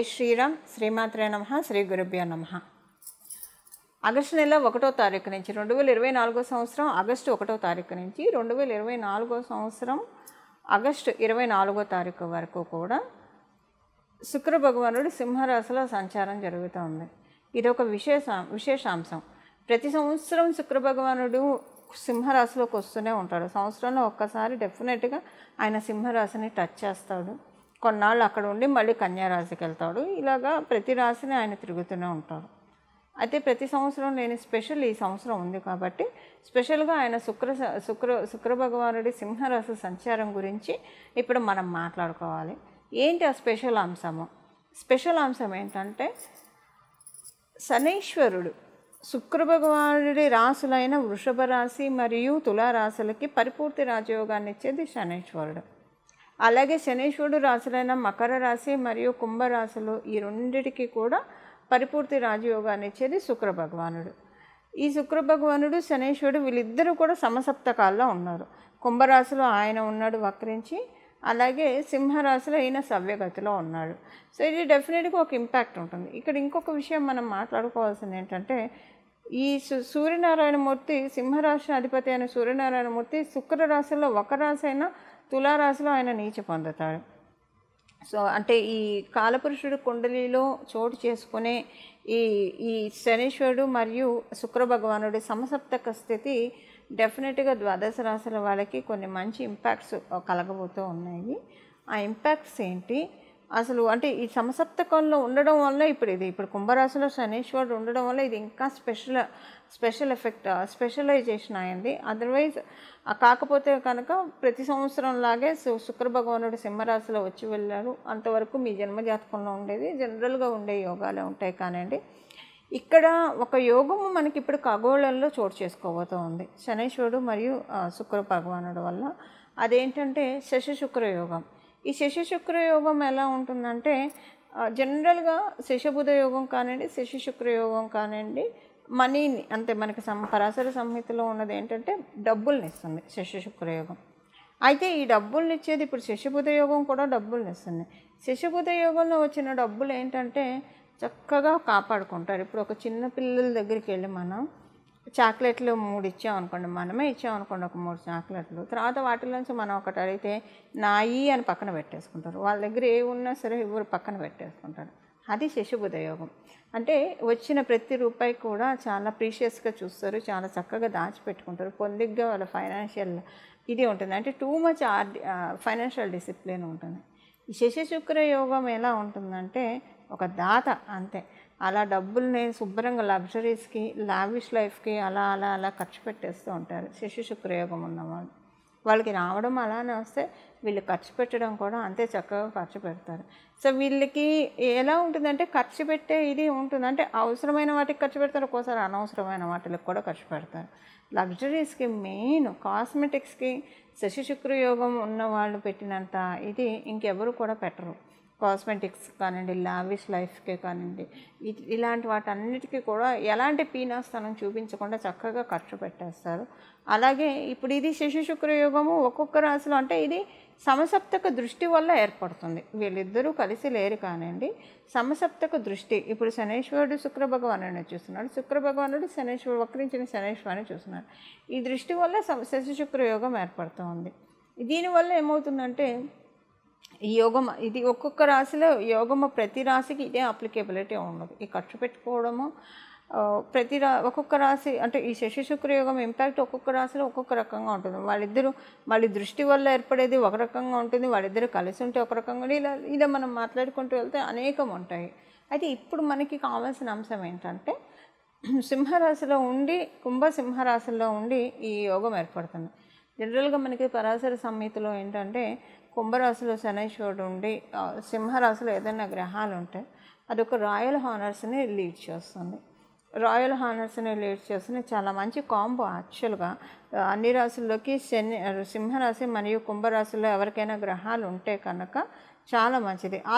జై శ్రీరామ్. శ్రీమాత్రే నమః. శ్రీ గురుభ్యో నమః. ఆగస్టు నెల 1వ తారీఖు నుంచి 2024 సంవత్సరం ఆగస్టు 1వ తారీఖు నుంచి 2024 సంవత్సరం ఆగస్టు 24వ తారీఖు వరకు కూడా శుక్ర భగవానుడు సింహరాశిలో సంచారం జరుగుతుంది. ఇది ఒక విశేషాంశం. ప్రతి సంవత్సరం శుక్ర భగవానుడు సింహరాశిలోకి వస్తూనే ఉంటాడు. సంవత్సరంలో ఒక్కసారి డెఫినెట్గా ఆయన సింహరాశిని టచ్ చేస్తాడు. కొన్నాళ్ళు అక్కడ ఉండి మళ్ళీ కన్యారాశికి వెళ్తాడు. ఇలాగా ప్రతి రాశిని ఆయన తిరుగుతూనే ఉంటాడు. అయితే ప్రతి సంవత్సరం లేని స్పెషల్ ఈ సంవత్సరం ఉంది కాబట్టి స్పెషల్గా ఆయన శుక్ర భగవానుడి సింహరాశి సంచారం గురించి ఇప్పుడు మనం మాట్లాడుకోవాలి. ఏంటి ఆ స్పెషల్ అంశం ఏంటంటే శనీశ్వరుడు శుక్ర భగవానుడి రాశులైన వృషభ రాశి మరియు తులారాశులకి పరిపూర్తి రాజయోగాన్ని ఇచ్చేది శనీశ్వరుడు. అలాగే శనీశ్వరుడు రాశులైన మకర రాశి మరియు కుంభరాశులు ఈ రెండిటికి కూడా పరిపూర్తి రాజయోగాన్ని ఇచ్చేది శుక్ర భగవానుడు. ఈ శుక్ర భగవానుడు శనీశ్వరుడు వీళ్ళిద్దరూ కూడా సమసప్తకాల్లో ఉన్నారు. కుంభరాశిలో ఆయన ఉన్నాడు వక్రించి, అలాగే సింహరాశిలో ఈయన సవ్యగతిలో ఉన్నాడు. సో ఇది డెఫినెట్గా ఒక ఇంపాక్ట్ ఉంటుంది. ఇక్కడ ఇంకొక విషయం మనం మాట్లాడుకోవాల్సింది ఏంటంటే ఈ సూర్యనారాయణమూర్తి సింహరాశి అధిపతి అయిన సూర్యనారాయణమూర్తి శుక్ర రాశిలో ఒక రాశి అయినా తులారాశిలో ఆయన నీచ పొందుతాడు. సో అంటే ఈ కాలపురుషుడు కుండలిలో చోటు చేసుకునే ఈ శనీశ్వరుడు మరియు శుక్ర భగవానుడి సమసప్తక స్థితి డెఫినెట్గా ద్వాదశ రాశుల వాళ్ళకి కొన్ని మంచి ఇంపాక్ట్స్ కలగబోతూ ఉన్నాయి. ఆ ఇంపాక్ట్స్ ఏంటి అసలు అంటే ఈ సమసప్తకంలో ఉండడం వల్ల ఇప్పుడు కుంభరాశిలో శనీశ్వరుడు ఉండడం వల్ల ఇది ఇంకా స్పెషల్ ఎఫెక్ట్ స్పెషలైజేషన్ అయింది. అదర్వైజ్ కాకపోతే కనుక ప్రతి సంవత్సరం లాగే శుక్ర భగవానుడు సింహరాశిలో వచ్చి వెళ్ళారు. అంతవరకు మీ జన్మజాతకంలో ఉండేది జనరల్గా ఉండే యోగాలే ఉంటాయి. కానివ్వండి, ఇక్కడ ఒక యోగము మనకి ఇప్పుడు ఖగోళంలో చోటు చేసుకోబోతూ ఉంది శనీశ్వరుడు మరియు శుక్ర భగవానుడు వల్ల. అదేంటంటే శశి శుక్ర యోగం. ఈ శశి శుక్ర యోగం ఎలా ఉంటుందంటే జనరల్గా శశబుధ యోగం కానివ్వండి, శశి శుక్ర యోగం కానివ్వండి, మనీని అంటే మనకి పరాశర సంహితలో ఉన్నది ఏంటంటే డబ్బుల్ని ఇస్తుంది శశి శుక్ర యోగం. అయితే ఈ డబ్బుల్ని ఇచ్చేది ఇప్పుడు శశబుధ యోగం కూడా డబ్బుల్ని ఇస్తుంది. శశబుధ యోగంలో వచ్చిన డబ్బులు ఏంటంటే చక్కగా కాపాడుకుంటారు. ఇప్పుడు ఒక చిన్న పిల్లల దగ్గరికి వెళ్ళి మనం చాక్లెట్లు 3 ఇచ్చామనుకోండి, మనమే ఇచ్చామనుకోండి ఒక 3 చాక్లెట్లు, తర్వాత వాటిలోంచి మనం ఒకటి అడిగితే నాయి అని పక్కన పెట్టేసుకుంటారు. వాళ్ళ దగ్గర ఏ ఉన్నా సరే ఎవరు పక్కన పెట్టేసుకుంటారు. అది శశబుధ యోగం. అంటే వచ్చిన ప్రతి రూపాయి కూడా చాలా ప్రీషియస్గా చూస్తారు, చాలా చక్కగా దాచిపెట్టుకుంటారు. పొందిగ్గా వాళ్ళ ఫైనాన్షియల్ ఇది ఉంటుంది. అంటే టూ మచ్ ఫైనాన్షియల్ డిసిప్లిన్ ఉంటుంది. ఈ శశి శుక్ర యోగం ఎలా ఉంటుందంటే ఒక దాత అంతే. అలా డబ్బుల్ని శుభ్రంగా లగ్జరీస్కి లావిష్ లైఫ్కి అలా అలా అలా ఖర్చు పెట్టేస్తూ ఉంటారు శశి శుక్రయోగం ఉన్నవాళ్ళు. వాళ్ళకి రావడం అలానే వస్తే వీళ్ళు ఖర్చు పెట్టడం కూడా అంతే చక్కగా ఖర్చు పెడతారు. సో వీళ్ళకి ఎలా ఉంటుందంటే ఖర్చు పెట్టే ఇది ఉంటుంది. అంటే అవసరమైన వాటికి ఖర్చు పెడతారు, ఒక్కోసారి అనవసరమైన వాటికి కూడా ఖర్చు పెడతారు. లగ్జరీస్కి మెయిన్ కాస్మెటిక్స్కి శశి శుక్రయోగం ఉన్న వాళ్ళు పెట్టినంత ఇది ఇంకెవరు కూడా పెట్టరు. కాస్మెటిక్స్ కానివ్వండి, లావిష్ లైఫ్కే కానివ్వండి, ఇలాంటి వాటన్నిటికీ కూడా ఎలాంటి పీనాస్థానం చూపించకుండా చక్కగా ఖర్చు పెట్టేస్తారు. అలాగే ఇప్పుడు ఇది శశి శుక్రయోగము ఒక్కొక్క రాశిలో అంటే ఇది సమసప్తక దృష్టి వల్ల ఏర్పడుతుంది. వీళ్ళిద్దరూ కలిసి లేరు కానివ్వండి, సమసప్తక దృష్టి. ఇప్పుడు శనీశ్వరుడు శుక్ర భగవానుడిని చూస్తున్నాడు, శుక్ర భగవానుడు శనీశ్వరుడు వక్రించిన శనీశ్వరుని చూస్తున్నాడు. ఈ దృష్టి వల్ల శశి శుక్రయోగం ఏర్పడుతుంది. దీనివల్ల ఏమవుతుందంటే ఈ యోగం ఇది ఒక్కొక్క రాశిలో యోగము ప్రతి రాశికి ఇదే అప్లికేబిలిటీ ఉండదు. ఈ ఖర్చు పెట్టుకోవడము ఒక్కొక్క రాశి అంటే ఈ శశి శుక్ర యోగం ఇంపాక్ట్ ఒక్కొక్క రాశిలో ఒక్కొక్క రకంగా ఉంటుంది. వాళ్ళిద్దరూ మళ్ళీ దృష్టి వల్ల ఏర్పడేది ఒక రకంగా ఉంటుంది, వాళ్ళిద్దరూ కలిసి ఉంటే ఒక రకంగా ఇలా మనం మాట్లాడుకుంటూ వెళ్తే అనేకం ఉంటాయి. అయితే ఇప్పుడు మనకి కావాల్సిన అంశం ఏంటంటే సింహరాశిలో ఉండి సింహరాశిలో ఉండి ఈ యోగం ఏర్పడుతుంది. జనరల్గా మనకి పరాశర సంహితలో ఏంటంటే కుంభరాశిలో శనీశ్వరుడు ఉండి సింహరాశిలో ఏదైనా గ్రహాలు ఉంటే అదొక రాయల్ హానర్స్ని లీడ్ చేస్తుంది. చాలా మంచి కాంబో. యాక్చువల్గా అన్ని రాశుల్లోకి సింహరాశి మరియు కుంభరాశిలో ఎవరికైనా గ్రహాలు ఉంటే కనుక చాలా మంచిది. ఆ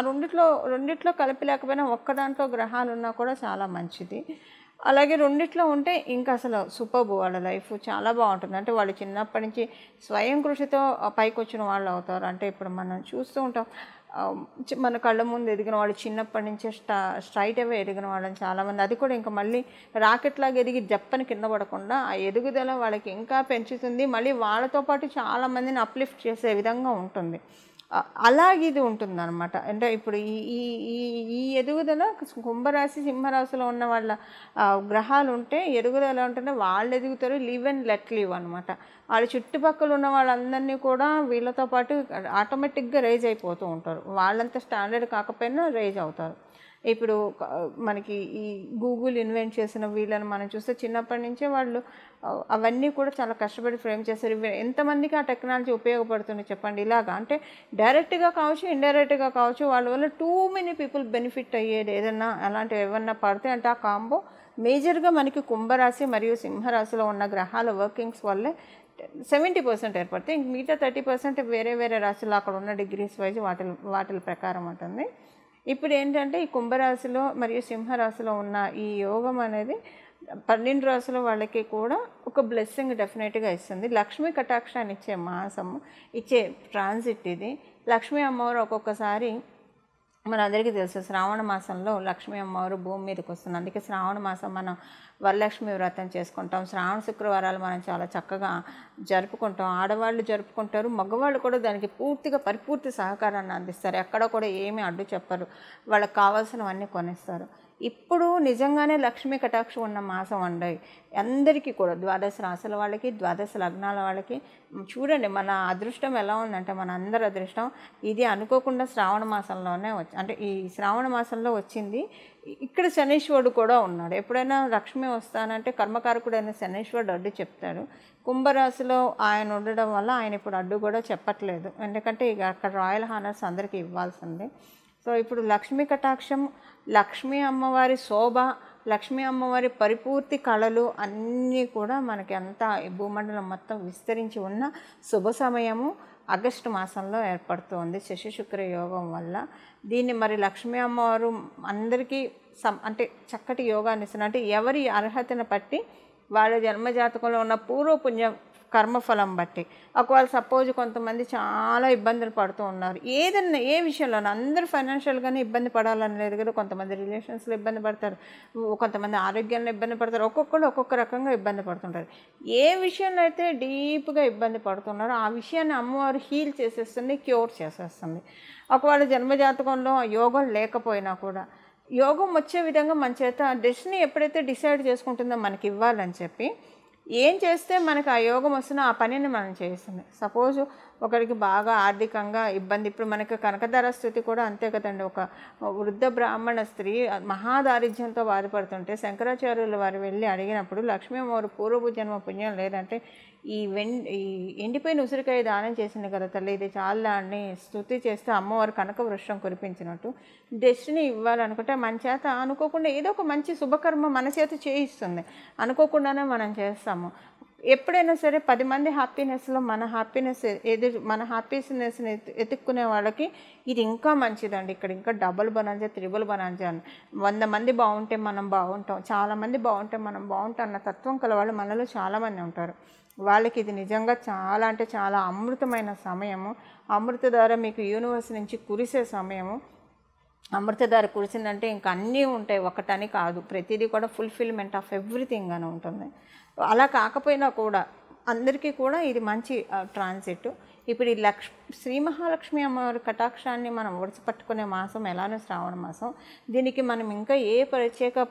రెండిట్లో కలిపి లేకపోయినా ఒక్క దాంట్లో గ్రహాలు ఉన్నా కూడా చాలా మంచిది. అలాగే రెండిట్లో ఉంటే ఇంకా అసలు సూపర్బ్, వాళ్ళ లైఫ్ చాలా బాగుంటుంది. అంటే వాళ్ళు చిన్నప్పటి నుంచి స్వయం కృషితో పైకి వచ్చిన వాళ్ళు అవుతారు. అంటే ఇప్పుడు మనం చూస్తూ ఉంటాం మన కళ్ళ ముందు ఎదిగిన వాళ్ళు చిన్నప్పటి నుంచే స్ట్రైట్ అవే ఎదిగిన వాళ్ళని చాలామంది, అది కూడా ఇంకా మళ్ళీ రాకెట్ లాగా ఎదిగి జప్పని కింద పడకుండా ఆ ఎదుగుదల వాళ్ళకి ఇంకా పెంచుతుంది, మళ్ళీ వాళ్ళతో పాటు చాలామందిని అప్లిఫ్ట్ చేసే విధంగా ఉంటుంది. అలాగే ఇది ఉంటుందన్నమాట. అంటే ఇప్పుడు ఈ ఈ ఈ ఈ ఎదుగుదల కుంభరాశి సింహరాశిలో ఉన్న వాళ్ళ గ్రహాలు ఉంటే ఎదుగుదల ఎలా ఉంటుందో వాళ్ళు ఎదుగుతారు, లివ్ అండ్ లెట్ లివ్ అనమాట. వాళ్ళ చుట్టుపక్కల ఉన్న వాళ్ళందరినీ కూడా వీళ్ళతో పాటు ఆటోమేటిక్గా రైజ్ అయిపోతూ ఉంటారు. వాళ్ళంతా స్టాండర్డ్ కాకపోయినా రైజ్ అవుతారు. ఇప్పుడు మనకి ఈ గూగుల్ ఇన్వెంట్ చేసిన వీళ్ళని మనం చూస్తే చిన్నప్పటి నుంచే వాళ్ళు అవన్నీ కూడా చాలా కష్టపడి ఫ్రేమ్ చేస్తారు. ఎంతమందికి ఆ టెక్నాలజీ ఉపయోగపడుతుంది చెప్పండి. ఇలాగా అంటే డైరెక్ట్గా కావచ్చు, ఇండైరెక్ట్గా కావచ్చు, వాళ్ళ వల్ల టూ మెనీ పీపుల్ బెనిఫిట్ అయ్యేది ఏదన్నా అలాంటివి ఏమన్నా పడితే అంటే ఆ కాంబో మేజర్గా మనకి కుంభరాశి మరియు సింహరాశిలో ఉన్న గ్రహాల వర్కింగ్స్ వల్లే 70% ఏర్పడతాయి. ఇంక మిగతా 30% వేరే వేరే రాశిలో అక్కడ ఉన్న డిగ్రీస్ వైజ్ వాటి ప్రకారం ఉంటుంది. ఇప్పుడు ఏంటంటే ఈ కుంభరాశిలో మరియు సింహరాశిలో ఉన్న ఈ యోగం అనేది 12 రాశుల వాళ్ళకి కూడా ఒక బ్లెస్సింగ్ డెఫినెట్గా ఇస్తుంది. లక్ష్మీ కటాక్షాన్ని ఇచ్చే మాసం, ఇచ్చే ట్రాన్సిట్ ఇది. లక్ష్మీ అమ్మవారు ఒక్కొక్కసారి మనందరికీ తెలుసు శ్రావణ మాసంలో లక్ష్మీ అమ్మవారు భూమి మీదకి వస్తుంది. అందుకే శ్రావణ మాసం మనం వరలక్ష్మి వ్రతం చేసుకుంటాం. శ్రావణ శుక్రవారాలు మనం చాలా చక్కగా జరుపుకుంటాం. ఆడవాళ్ళు జరుపుకుంటారు, మగవాళ్ళు కూడా దానికి పూర్తిగా పరిపూర్తి సహకారాన్ని అందిస్తారు. ఎక్కడ కూడా ఏమీ అడ్డు చెప్పరు, వాళ్ళకి కావాల్సినవన్నీ కొనిస్తారు. ఇప్పుడు నిజంగానే లక్ష్మీ కటాక్షం ఉన్న మాసం అండి అందరికీ కూడా, 12 రాశుల వాళ్ళకి, 12 లగ్నాల వాళ్ళకి. చూడండి మన అదృష్టం ఎలా ఉందంటే, మన అందరి అదృష్టం ఇది అనుకోకుండా శ్రావణ మాసంలోనే అంటే ఈ శ్రావణ మాసంలో వచ్చింది. ఇక్కడ శనీశ్వరుడు కూడా ఉన్నాడు. ఎప్పుడైనా లక్ష్మి వస్తానంటే కర్మకారకుడైన శనీశ్వరుడు అడ్డు చెప్తాడు. కుంభరాశిలో ఆయన ఉండడం వల్ల ఆయన ఇప్పుడు అడ్డు కూడా చెప్పట్లేదు, ఎందుకంటే ఇక అక్కడ రాయల్ హానర్స్ అందరికీ ఇవ్వాల్సిందే. సో ఇప్పుడు లక్ష్మీ కటాక్షం, లక్ష్మీ అమ్మవారి శోభ, లక్ష్మీ అమ్మవారి పరిపూర్తి కళలు అన్నీ కూడా మనకి అంతా భూమండలం మొత్తం విస్తరించి ఉన్న శుభ సమయము ఆగస్టు మాసంలో ఏర్పడుతుంది శశి శుక్ర యోగం వల్ల. దీన్ని మరి లక్ష్మీ అమ్మవారు అందరికీ అంటే చక్కటి యోగాన్ని ఇస్తున్నారు. అంటే ఎవరి అర్హతను బట్టి వాళ్ళ జన్మజాతకంలో ఉన్న పూర్వపుణ్య కర్మఫలం బట్టి. ఒకవేళ సపోజ్ కొంతమంది చాలా ఇబ్బందులు పడుతూ ఉన్నారు ఏదన్నా ఏ విషయంలోనూ, అందరూ ఫైనాన్షియల్గానే ఇబ్బంది పడాలని లేదు కదా, కొంతమంది రిలేషన్స్లో ఇబ్బంది పడతారు, కొంతమంది ఆరోగ్యంలో ఇబ్బంది పడతారు, ఒక్కొక్కరు ఒక్కొక్క రకంగా ఇబ్బంది పడుతుంటారు. ఏ విషయంలో అయితే డీప్గా ఇబ్బంది పడుతున్నారో ఆ విషయాన్ని అమ్మవారు హీల్ చేసేస్తుంది, క్యూర్ చేసేస్తుంది. ఒకవేళ జన్మజాతకంలో యోగం లేకపోయినా కూడా యోగం వచ్చే విధంగా మన చేత డెస్టినీ ఎప్పుడైతే డిసైడ్ చేసుకుంటుందో మనకి ఇవ్వాలని చెప్పి ఏం చేస్తే మనకు ఆ యోగం వస్తున్నా ఆ పనిని మనం చేస్తుంది. సపోజ్ ఒకరికి బాగా ఆర్థికంగా ఇబ్బంది, ఇప్పుడు మనకి కనకధార స్థితి కూడా అంతే కదండి. ఒక వృద్ధ బ్రాహ్మణ స్త్రీ మహాదారిద్ర్యంతో బాధపడుతుంటే శంకరాచార్యులు వారు వెళ్ళి అడిగినప్పుడు లక్ష్మీ అమ్మవారు పూర్వపు జన్మ పుణ్యం లేదంటే ఈ ఎండిపోయిన ఉసిరికాయ దానం చేసింది కదా తల్లి, ఇది చాలా అని స్తుతి చేస్తే అమ్మవారు కనక వృక్షం కురిపించినట్టు డెస్టినీ ఇవ్వాలనుకుంటే మన చేత అనుకోకుండా ఏదో ఒక మంచి శుభకర్మ మన చేత చేయిస్తుంది, అనుకోకుండానే మనం చేస్తాము. ఎప్పుడైనా సరే 10 మంది హ్యాపీనెస్లో మన హ్యాపీనెస్ని ఎత్తుక్కునే వాళ్ళకి ఇది ఇంకా మంచిదండి. ఇక్కడ ఇంకా డబుల్ బనాంజా, త్రిబుల్ బనాంజా అని 100 మంది బాగుంటే మనం బాగుంటాం, చాలామంది బాగుంటే మనం బాగుంటాం అన్న తత్వం కల వాళ్ళు మనలో చాలామంది ఉంటారు. వాళ్ళకి ఇది నిజంగా చాలా అంటే చాలా అమృతమైన సమయము. అమృతధార మీకు యూనివర్స్ నుంచి కురిసే సమయము. అమృతధార కురిసిందంటే ఇంకా అన్నీ ఉంటాయి, ఒకటని కాదు, ప్రతిదీ కూడా ఫుల్ఫిల్మెంట్ ఆఫ్ ఎవ్రీథింగ్ అని ఉంటుంది. అలా కాకపోయినా కూడా అందరికీ కూడా ఇది మంచి ట్రాన్సిట్. ఇప్పుడు ఈ శ్రీ మహాలక్ష్మి అమ్మవారి కటాక్షాన్ని మనం ఒడిసిపట్టుకునే మాసం ఎలానో శ్రావణ మాసం, దీనికి మనం ఇంకా ఏ ప్రత్యేక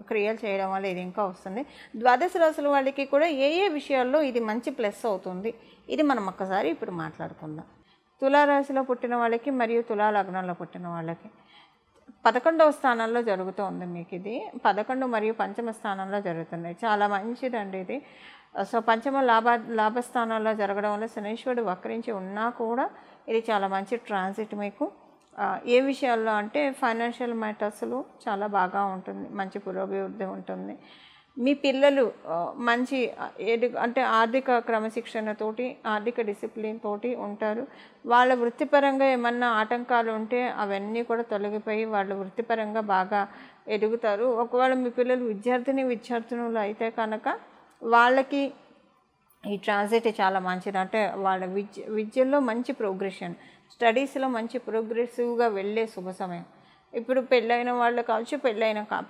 క్రియలు చేయడం వల్ల ఇది ఇంకా వస్తుంది. 12 రాశుల వాళ్ళకి కూడా ఏ ఏ విషయాల్లో ఇది మంచి ప్లస్ అవుతుంది, ఇది మనం ఒక్కసారి ఇప్పుడు మాట్లాడుకుందాం. తులారాశిలో పుట్టిన వాళ్ళకి మరియు తులా లగ్నంలో పుట్టిన వాళ్ళకి 11వ స్థానంలో జరుగుతుంది. మీకు ఇది 11 మరియు పంచమ స్థానంలో జరుగుతున్నాయి. చాలా మంచిదండి ఇది. సో పంచమ లాభస్థానంలో జరగడం వల్ల శనీశ్వరుడు వక్రించి ఉన్నా కూడా ఇది చాలా మంచి ట్రాన్సిట్ మీకు. ఏ విషయాల్లో అంటే ఫైనాన్షియల్ మ్యాటర్స్లో చాలా బాగా ఉంటుంది, మంచి పురోభివృద్ధి ఉంటుంది. మీ పిల్లలు మంచి అంటే ఆర్థిక క్రమశిక్షణతోటి, ఆర్థిక డిసిప్లిన్ తోటి ఉంటారు. వాళ్ళ వృత్తిపరంగా ఏమన్నా ఆటంకాలు ఉంటే అవన్నీ కూడా తొలగిపోయి వాళ్ళు వృత్తిపరంగా బాగా ఎదుగుతారు. ఒకవేళ మీ పిల్లలు విద్యార్థులు అయితే కనుక వాళ్ళకి ఈ ట్రాన్సిట్ చాలా మంచిది. అంటే వాళ్ళ విద్యలో మంచి ప్రోగ్రెషన్, స్టడీస్లో మంచి ప్రోగ్రెసివ్గా వెళ్ళే శుభ సమయం. ఇప్పుడు పెళ్ళైన వాళ్ళు కావచ్చు,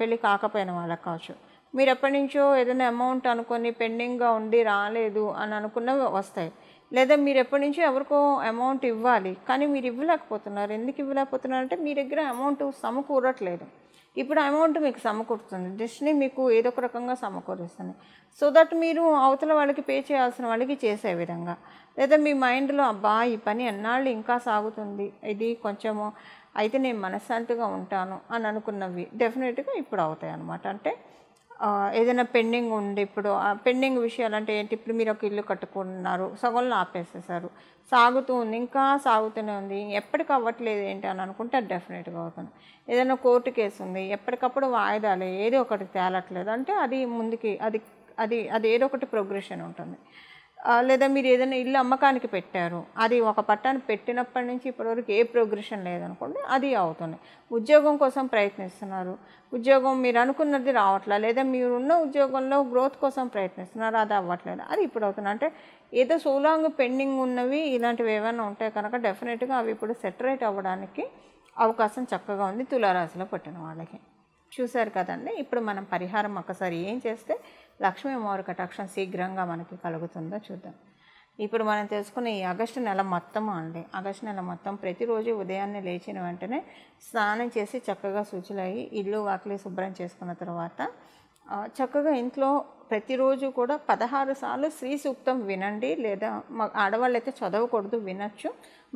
పెళ్ళి కాకపోయిన వాళ్ళకి కావచ్చు. మీరు ఎప్పటి నుంచో ఏదైనా అమౌంట్ అనుకొని పెండింగ్గా ఉండి రాలేదు అని అనుకున్నవి వస్తాయి. లేదా మీరు ఎప్పటి నుంచో ఎవరికో అమౌంట్ ఇవ్వాలి, కానీ మీరు ఇవ్వలేకపోతున్నారు. ఎందుకు ఇవ్వలేకపోతున్నారు అంటే మీ దగ్గర అమౌంట్ సమకూరట్లేదు. ఇప్పుడు అమౌంట్ మీకు సమకూరుతుంది, డెస్టినీ మీకు ఏదో ఒక రకంగా సమకూరుస్తుంది. సో దట్ మీరు అవతల వాళ్ళకి పే చేయాల్సిన వాళ్ళకి చేసే విధంగా, లేదా మీ మైండ్లో అబ్బా ఈ పని ఎన్నాళ్ళు ఇంకా సాగుతుంది, ఇది కొంచెము అయితే నేను మనశ్శాంతిగా ఉంటాను అని అనుకున్నవి డెఫినెట్గా ఇప్పుడు అవుతాయి అన్నమాట. అంటే ఏదైనా పెండింగ్ ఉంది, ఇప్పుడు పెండింగ్ విషయాలు అంటే ఏంటి, ఇప్పుడు మీరు ఒక ఇల్లు కట్టుకున్నారు, సగంలో ఆపేసేసారు, సాగుతూ ఉంది, ఇంకా సాగుతూనే ఉంది, ఎప్పటికి అవ్వట్లేదు ఏంటి అని అనుకుంటే అది డెఫినెట్గా అవుతుంది. ఏదైనా కోర్టు కేసు ఉంది, ఎప్పటికప్పుడు వాయిదాలు ఏదో ఒకటి తేలట్లేదు అంటే అది ముందుకి అది అది అది ఏదో ఒకటి ప్రోగ్రెషన్ ఉంటుంది. లేదా మీరు ఏదైనా ఇల్లు అమ్మకానికి పెట్టారు, అది ఒక పట్టాన్ని పెట్టినప్పటి నుంచి ఇప్పటివరకు ఏ ప్రోగ్రెషన్ లేదనుకోండి, అది అవుతుంది. ఉద్యోగం కోసం ప్రయత్నిస్తున్నారు, ఉద్యోగం మీరు అనుకున్నది రావట్లేదు, లేదా మీరున్న ఉద్యోగంలో గ్రోత్ కోసం ప్రయత్నిస్తున్నారు, అది అవ్వట్లేదు, అది ఇప్పుడు అవుతుంది. అంటే ఏదో సోలాంగ్ పెండింగ్ ఉన్నవి ఇలాంటివి ఏమైనా ఉంటాయి కనుక డెఫినెట్గా అవి ఇప్పుడు సెటరేట్ అవ్వడానికి అవకాశం చక్కగా ఉంది తులారాశిలో పుట్టిన వాళ్ళకి. చూశారు కదండి. ఇప్పుడు మనం పరిహారం ఒకసారి ఏం చేస్తే లక్ష్మీ అమ్మవారి కటాక్షం శీఘ్రంగా మనకి కలుగుతుందో చూద్దాం. ఇప్పుడు మనం తెలుసుకున్న ఈ ఆగస్టు నెల మొత్తం అండి, ఆగస్టు నెల మొత్తం ప్రతిరోజు ఉదయాన్నే లేచిన వెంటనే స్నానం చేసి చక్కగా శుచులయ్యి ఇల్లు వాకిలి శుభ్రం చేసుకున్న తర్వాత చక్కగా ఇంట్లో ప్రతిరోజు కూడా 16 సార్లు శ్రీ సూక్తం వినండి. లేదా ఆడవాళ్ళు అయితే చదవకూడదు, వినొచ్చు.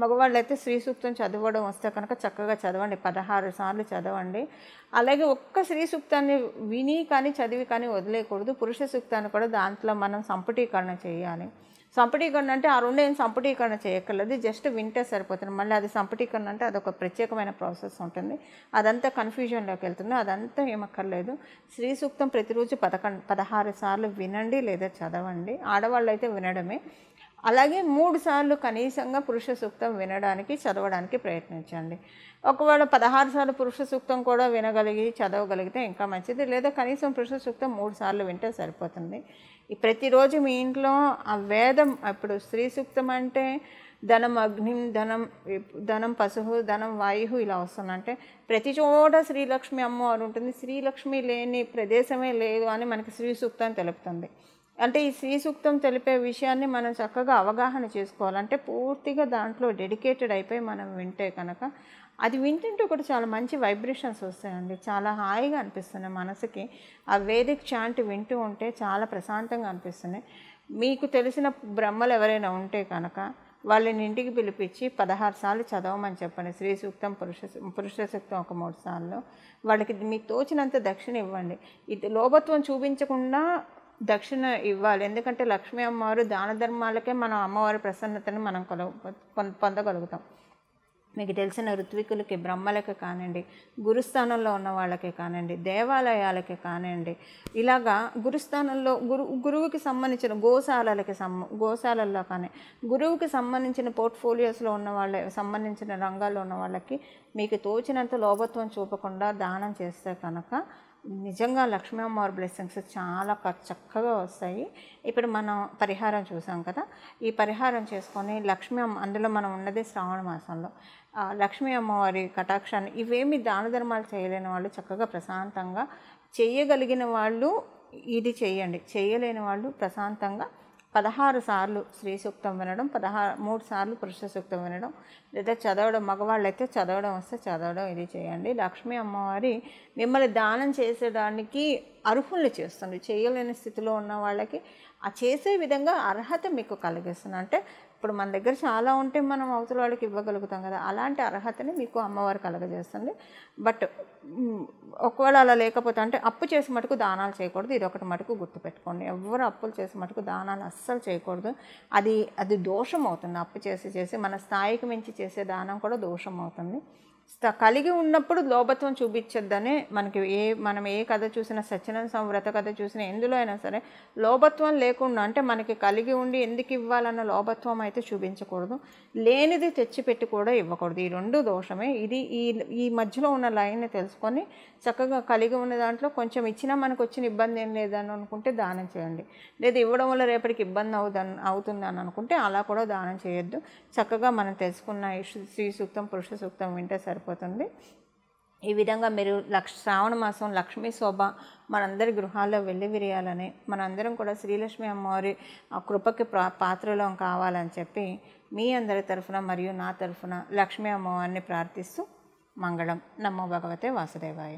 మగవాళ్ళు అయితే శ్రీ సూక్తం చదవడం వస్తే కనుక చక్కగా చదవండి, 16 సార్లు చదవండి. అలాగే ఒక్క శ్రీ సూక్తాన్ని విని కానీ చదివి కానీ వదిలేయకూడదు. పురుష సూక్తాన్ని కూడా దాంట్లో మనం సంపుటీకరణ చేయాలి. సంపుటీకరణ అంటే ఆ రెండు ఏం సంపుటీకరణ చేయక్కర్లేదు, జస్ట్ వింటే సరిపోతుంది. మళ్ళీ అది సంపుటీకరణ అంటే అదొక ప్రత్యేకమైన ప్రాసెస్ ఉంటుంది, అదంతా కన్ఫ్యూజన్లోకి వెళ్తుంది, అదంతా ఏమక్కర్లేదు. శ్రీ సూక్తం ప్రతిరోజు 16 సార్లు వినండి లేదా చదవండి. ఆడవాళ్ళు అయితే వినడమే. అలాగే 3 సార్లు కనీసంగా పురుష సూక్తం వినడానికి చదవడానికి ప్రయత్నించండి. ఒకవేళ 16 సార్లు పురుష సూక్తం కూడా వినగలిగి చదవగలిగితే ఇంకా మంచిది, లేదా కనీసం పురుష సూక్తం 3 సార్లు వింటే సరిపోతుంది. ప్రతిరోజు మీ ఇంట్లో ఆ వేదం, ఇప్పుడు స్త్రీ సూక్తం అంటే ధనం అగ్నిం, ధనం పశువు, ధనం వాయు ఇలా వస్తుందంటే ప్రతి చోట శ్రీలక్ష్మి అమ్మవారు ఉంటుంది. శ్రీలక్ష్మి లేని ప్రదేశమే లేదు అని మనకి శ్రీ సూక్తం తెలుపుతుంది. అంటే ఈ శ్రీ సూక్తం తెలిపే విషయాన్ని మనం చక్కగా అవగాహన చేసుకోవాలంటే పూర్తిగా దాంట్లో డెడికేటెడ్ అయిపోయి మనం వింటే కనుక అది వింటుంటే కూడా చాలా మంచి వైబ్రేషన్స్ వస్తాయండి, చాలా హాయిగా అనిపిస్తుంది మనసుకి. ఆ వేదిక్ చాంట్ వింటూ ఉంటే చాలా ప్రశాంతంగా అనిపిస్తుంది. మీకు తెలిసిన బ్రహ్మలు ఎవరైనా ఉంటే కనుక వాళ్ళని ఇంటికి పిలిపించి 16 సార్లు చదవమని చెప్పండి. శ్రీ సూక్తం, పురుష సూక్తం ఒక 3 సార్లు. వాళ్ళకి మీకు తోచినంత దక్షిణ ఇవ్వండి. ఇది లోభత్వం చూపించకుండా దక్షిణ ఇవ్వాలి. ఎందుకంటే లక్ష్మీ అమ్మవారు దాన ధర్మాలకే మనం అమ్మవారి ప్రసన్నతను మనం పొందగలుగుతాం. మీకు తెలిసిన ఋత్వికులకి, బ్రహ్మలకి కానివ్వండి, గురుస్థానంలో ఉన్న వాళ్ళకి కానివ్వండి, దేవాలయాలకి కానివ్వండి, ఇలాగా గురుస్థానంలో గురువుకి సంబంధించిన గోశాలల్లో కానీ గురువుకి సంబంధించిన పోర్ట్ఫోలియోస్లో ఉన్న వాళ్ళ సంబంధించిన రంగాల్లో ఉన్న వాళ్ళకి మీకు తోచినంత లోభత్వం చూపకుండా దానం చేస్తే కనుక నిజంగా లక్ష్మీ అమ్మవారి బ్లెస్సింగ్స్ చాలా చక్కగా వస్తాయి. ఇప్పుడు మనం పరిహారం చూసాం కదా, ఈ పరిహారం చేసుకొని లక్ష్మీ అమ్మ, అందులో మనం ఉన్నది శ్రావణ మాసంలో, లక్ష్మీ అమ్మవారి కటాక్షాన్ని ఇవేమి దాన ధర్మాలు చేయలేని వాళ్ళు చక్కగా ప్రశాంతంగా చేయగలిగిన వాళ్ళు ఇది చేయండి. చేయలేని వాళ్ళు ప్రశాంతంగా 16 సార్లు శ్రీ సూక్తం వినడం, 3 సార్లు పురుష సూక్తం వినడం, లేదా చదవడం, మగవాళ్ళు అయితే చదవడం వస్తే చదవడం, ఇది చేయండి. లక్ష్మీ అమ్మవారి మిమ్మల్ని దానం చేసేదానికి అర్హుల్ని చేస్తుంది. చేయలేని స్థితిలో ఉన్న వాళ్ళకి ఆ చేసే విధంగా అర్హత మీకు కలిగిస్తుంది. అంటే ఇప్పుడు మన దగ్గర చాలా ఉంటే మనం అవతల వాళ్ళకి ఇవ్వగలుగుతాం కదా, అలాంటి అర్హతని మీకు అమ్మవారు కలగజేస్తుంది. బట్ ఒకవేళ అలా లేకపోతే అంటే అప్పు చేసి మటుకు దానాలు చేయకూడదు, ఇది ఒకటి మటుకు గుర్తుపెట్టుకోండి. ఎవరు అప్పులు చేసి మటుకు దానాలు అస్సలు చేయకూడదు, అది దోషం అవుతుంది. అప్పు చేసి మన స్థాయికి మించి చేసే దానం కూడా దోషం అవుతుంది. కలిగి ఉన్నప్పుడు లోభత్వం చూపించొద్దనే మనకి మనం ఏ కథ చూసినా, సత్యనారాయణ స్వామి వ్రత కథ చూసినా, ఎందులో అయినా సరే లోభత్వం లేకుండా, అంటే మనకి కలిగి ఉండి ఎందుకు ఇవ్వాలన్న లోభత్వం అయితే చూపించకూడదు, లేనిది తెచ్చిపెట్టి కూడా ఇవ్వకూడదు. ఈ రెండు దోషమే. ఇది ఈ మధ్యలో ఉన్న లైన్ని తెలుసుకొని చక్కగా కలిగి ఉన్న దాంట్లో కొంచెం ఇచ్చినా మనకు వచ్చిన ఇబ్బంది ఏం లేదని అనుకుంటే దానం చేయండి. లేదా ఇవ్వడం వల్ల రేపటికి ఇబ్బంది అవుతుందని అనుకుంటే అలా కూడా దానం చేయొద్దు. చక్కగా మనం తెలుసుకున్న స్త్రీ సూక్తం, పురుష సూక్తం వింటే సరిపోతుంది. ఈ విధంగా మీరు శ్రావణ మాసం లక్ష్మీ శోభ మనందరి గృహాల్లో వెల్లివిరియాలని, మనందరం కూడా శ్రీలక్ష్మి అమ్మవారి ఆ కృపకి పాత్రలో కావాలని చెప్పి మీ అందరి తరఫున మరియు నా తరఫున లక్ష్మీ అమ్మవారిని ప్రార్థిస్తూ మంగళం. నమో భగవతే వాసుదేవాయ.